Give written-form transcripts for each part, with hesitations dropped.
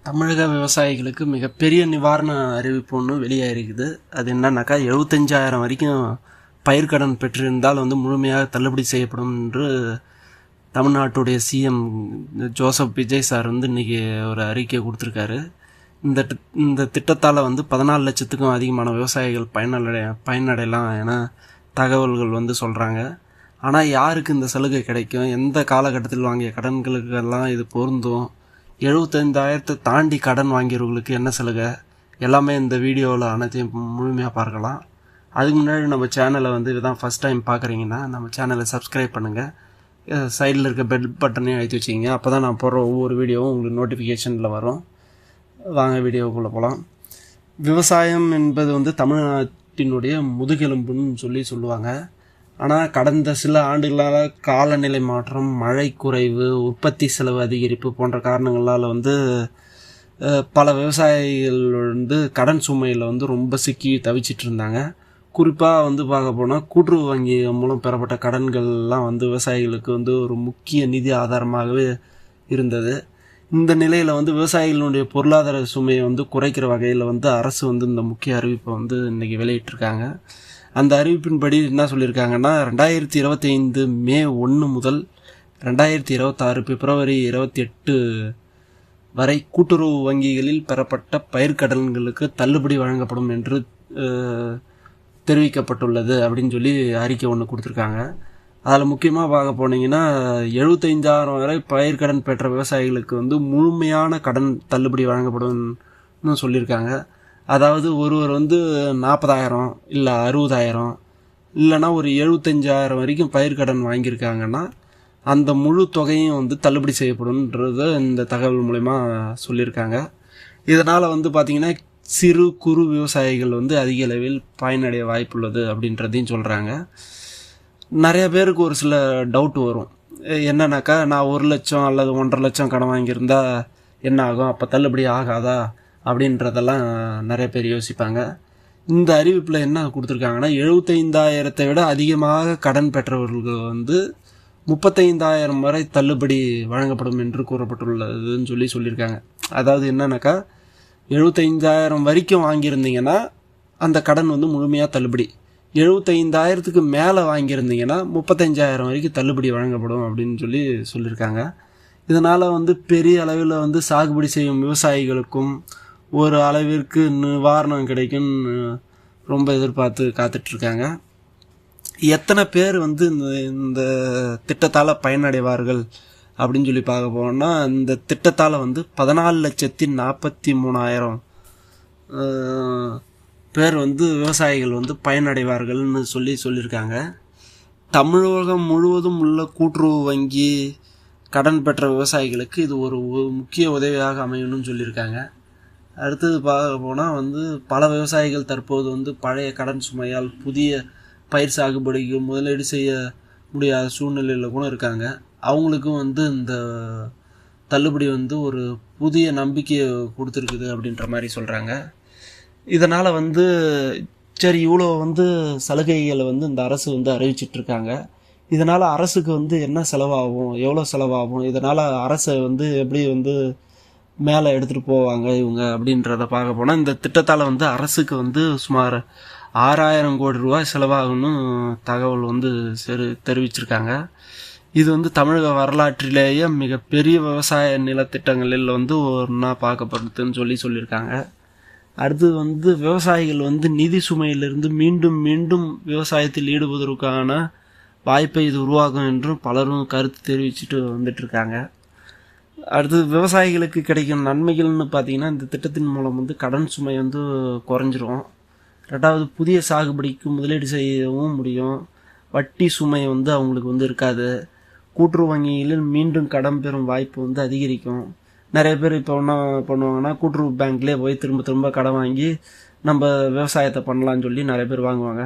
தமிழக விவசாயிகளுக்கு மிகப்பெரிய நிவாரண அறிவிப்பு ஒன்று வெளியாகிருக்குது. அது என்னன்னாக்கா 75,000 வரைக்கும் பயிர்க்கடன் பெற்றிருந்தால் முழுமையாக தள்ளுபடி செய்யப்படும் என்று தமிழ்நாட்டுடைய சிஎம் ஜோசப் விஜய் சார் இன்றைக்கி ஒரு அறிக்கை கொடுத்துருக்காரு. இந்த திட்டத்தால் 14 லட்சத்துக்கும் அதிகமான விவசாயிகள் பயனடையலாம் என தகவல்கள் சொல்கிறாங்க. ஆனால் யாருக்கு இந்த சலுகை கிடைக்கும், எந்த காலகட்டத்தில் வாங்கிய கடன்களுக்கெல்லாம் இது பொருந்தும், 75,000 தாண்டி கடன் வாங்கியவர்களுக்கு என்ன சலுகை, எல்லாமே இந்த வீடியோவில் அனைத்தையும் முழுமையாக பார்க்கலாம். அதுக்கு முன்னாடி நம்ம சேனலை இதுதான் ஃபஸ்ட் டைம் பார்க்குறீங்கன்னா நம்ம சேனலை சப்ஸ்கிரைப் பண்ணுங்கள். சைடில் இருக்க பெல் பட்டனையும் அழுத்தி வச்சிங்க. அப்போ தான் நான் போடுற ஒவ்வொரு வீடியோவும் உங்களுக்கு நோட்டிஃபிகேஷனில் வரும். வாங்க வீடியோக்குள்ளே போகலாம். விவசாயம் என்பது தமிழ்நாட்டினுடைய முதுகெலும்புன்னு சொல்லுவாங்க. ஆனால் கடந்த சில ஆண்டுகளால் காலநிலை மாற்றம், மழை குறைவு, உற்பத்தி செலவு அதிகரிப்பு போன்ற காரணங்களால் பல விவசாயிகள் கடன் சுமையில் ரொம்ப சிக்கி தவிச்சிட்டு இருந்தாங்க. குறிப்பாக பார்க்க போனால் கூட்டுறவு வங்கி மூலம் பெறப்பட்ட கடன்கள்லாம் விவசாயிகளுக்கு ஒரு முக்கிய நிதி ஆதாரமாகவே இருந்தது. இந்த நிலையில் விவசாயிகளுடைய பொருளாதார சுமையை குறைக்கிற வகையில் அரசு இந்த முக்கிய அறிவிப்பை இன்றைக்கி வெளியிட்டிருக்காங்க. அந்த அறிவிப்பின்படி என்ன சொல்லியிருக்காங்கன்னா, 2025 மே 1 முதல் 2026 பிப்ரவரி 28 வரை கூட்டுறவு வங்கிகளில் பெறப்பட்ட பயிர்க்கடன்களுக்கு தள்ளுபடி வழங்கப்படும் என்று தெரிவிக்கப்பட்டுள்ளது அப்படின்னு அறிக்கை ஒன்று கொடுத்துருக்காங்க. அதில் முக்கியமாக பார்க்க போனீங்கன்னா 75,000 வரை பயிர்க்கடன் பெற்ற விவசாயிகளுக்கு முழுமையான கடன் தள்ளுபடி வழங்கப்படும்னு சொல்லியிருக்காங்க. அதாவது ஒருவர் 40,000 இல்லை 60,000 இல்லைனா ஒரு 75,000 வரைக்கும் பயிர்க்கடன் வாங்கியிருக்காங்கன்னா அந்த முழு தொகையும் தள்ளுபடி செய்யப்படும்ன்றத இந்த தகவல் மூலமா சொல்லியிருக்காங்க. இதனால் பார்த்திங்கன்னா சிறு குறு விவசாயிகள் அதிக அளவில் பயனடைய வாய்ப்புள்ளது அப்படின்றதையும் சொல்கிறாங்க. நிறைய பேருக்கு ஒரு சில டவுட் வரும். என்னன்னாக்கா, நான் 1 லட்சம் அல்லது 1.5 லட்சம் கடன் வாங்கியிருந்தா என்ன ஆகும், அப்போ தள்ளுபடி ஆகாதா அப்படின்றதெல்லாம் நிறைய பேர் யோசிப்பாங்க. இந்த அறிவிப்பில் என்ன கொடுத்துருக்காங்கன்னா, 75,000 விட அதிகமாக கடன் பெற்றவர்களுக்கு 35,000 வரை தள்ளுபடி வழங்கப்படும் என்று கூறப்பட்டுள்ளதுன்னு சொல்லியிருக்காங்க. அதாவது என்னன்னாக்கா, 75,000 வரைக்கும் வாங்கியிருந்தீங்கன்னா அந்த கடன் முழுமையாக தள்ளுபடி, 75,000க்கு மேலே வாங்கியிருந்தீங்கன்னா 35,000 வரைக்கும் தள்ளுபடி வழங்கப்படும் அப்படின்னு சொல்லியிருக்காங்க. இதனால் பெரிய அளவில் சாகுபடி செய்யும் விவசாயிகளுக்கும் ஒரு அளவிற்கு நிவாரணம் கிடைக்கும்னு ரொம்ப எதிர்பார்த்து காத்துட்ருக்காங்க. எத்தனை பேர் இந்த திட்டத்தால் பயனடைவார்கள் அப்படின்னு பார்க்க போனால், இந்த திட்டத்தால் 14,43,000 பேர் விவசாயிகள் பயனடைவார்கள்னு சொல்லியிருக்காங்க. தமிழகம் முழுவதும் உள்ள கூட்டுறவு வங்கி கடன் பெற்ற விவசாயிகளுக்கு இது ஒரு முக்கிய உதவியாக அமையணும்னு சொல்லியிருக்காங்க. அடுத்தது பார்க்க போனால் பல விவசாயிகள் தற்போது பழைய கடன் சுமையால் புதிய பயிர் சாகுபடிக்கு முதலீடு செய்ய முடியாத சூழ்நிலையில் கூட இருக்காங்க. அவங்களுக்கும் இந்த தள்ளுபடி ஒரு புதிய நம்பிக்கையை கொடுத்துருக்குது அப்படின்ற மாதிரி சொல்கிறாங்க. இதனால் சரி, இவ்வளோ சலுகைகளை இந்த அரசு அறிவிச்சிட்ருக்காங்க. இதனால் அரசுக்கு என்ன செலவாகும், எவ்வளோ செலவாகும், இதனால் அரசை எப்படி மேலே எடுத்துகிட்டு போவாங்க இவங்க அப்படின்றத பார்க்க போனால், இந்த திட்டத்தால் அரசுக்கு சுமார் 6,000 கோடி ரூபாய் செலவாகும்னு தகவல் தெரிவிச்சிருக்காங்க. இது தமிழக வரலாற்றிலேயே மிகப்பெரிய விவசாய நிலத்திட்டங்களில் ஒன்றா பார்க்கப்படுதுன்னு சொல்லியிருக்காங்க. அடுத்து விவசாயிகள் நிதி சுமையிலிருந்து மீண்டும் மீண்டும் விவசாயத்தில் ஈடுபடுவதற்கான வாய்ப்பை இது உருவாகும் என்றும் பலரும் கருத்து தெரிவிச்சுட்டு வந்துட்டுருக்காங்க. அடுத்தது விவசாயிகளுக்கு கிடைக்கும் நன்மைகள்னு பார்த்திங்கன்னா, இந்த திட்டத்தின் மூலம் கடன் சுமை குறைஞ்சிரும். ரெண்டாவது, புதிய சாகுபடிக்கு முதலீடு செய்யவும் முடியும். வட்டி சுமை அவங்களுக்கு இருக்காது. கூட்டுறவு வங்கிகளில் மீண்டும் கடன் பெறும் வாய்ப்பு அதிகரிக்கும். நிறைய பேர் இப்போ என்ன பண்ணுவாங்கன்னா, கூட்டுறவு பேங்க்லேயே போய் திரும்ப திரும்ப கடன் வாங்கி நம்ம விவசாயத்தை பண்ணலான்னு நிறைய பேர் வாங்குவாங்க.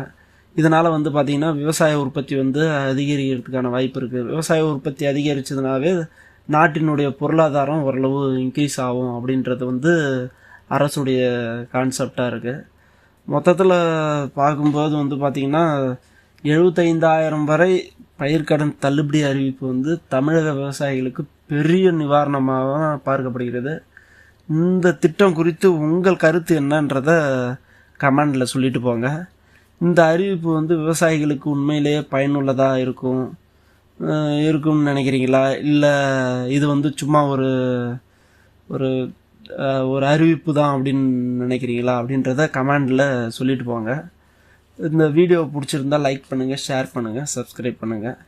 இதனால் பார்த்திங்கன்னா விவசாய உற்பத்தி அதிகரிக்கிறதுக்கான வாய்ப்பு இருக்குது. விவசாய உற்பத்தி அதிகரித்ததுனாவே நாட்டினுடைய பொருளாதாரம் ஓரளவு இன்க்ரீஸ் ஆகும் அப்படின்றது அரசுடைய கான்செப்டாக இருக்குது. மொத்தத்தில் பார்க்கும்போது பார்த்திங்கன்னா 75,000 வரை பயிர்க்கடன் தள்ளுபடி அறிவிப்பு தமிழக விவசாயிகளுக்கு பெரிய நிவாரணமாக பார்க்கப்படுகிறது. இந்த திட்டம் குறித்து உங்கள் கருத்து என்னன்றத கமெண்டில் சொல்லிட்டு போங்க. இந்த அறிவிப்பு வந்து விவசாயிகளுக்கு உண்மையிலேயே பயனுள்ளதாக இருக்கும்னு நினைக்கிறீங்களா, இல்லை இது வந்து சும்மா ஒரு ஒரு ஒரு அறிவிப்பு தான் அப்படின்னு நினைக்கிறீங்களா அப்படின்றத கமெண்டில் சொல்லிட்டு போங்க. இந்த வீடியோ பிடிச்சிருந்தா லைக் பண்ணுங்கள், ஷேர் பண்ணுங்கள், சப்ஸ்கிரைப் பண்ணுங்கள்.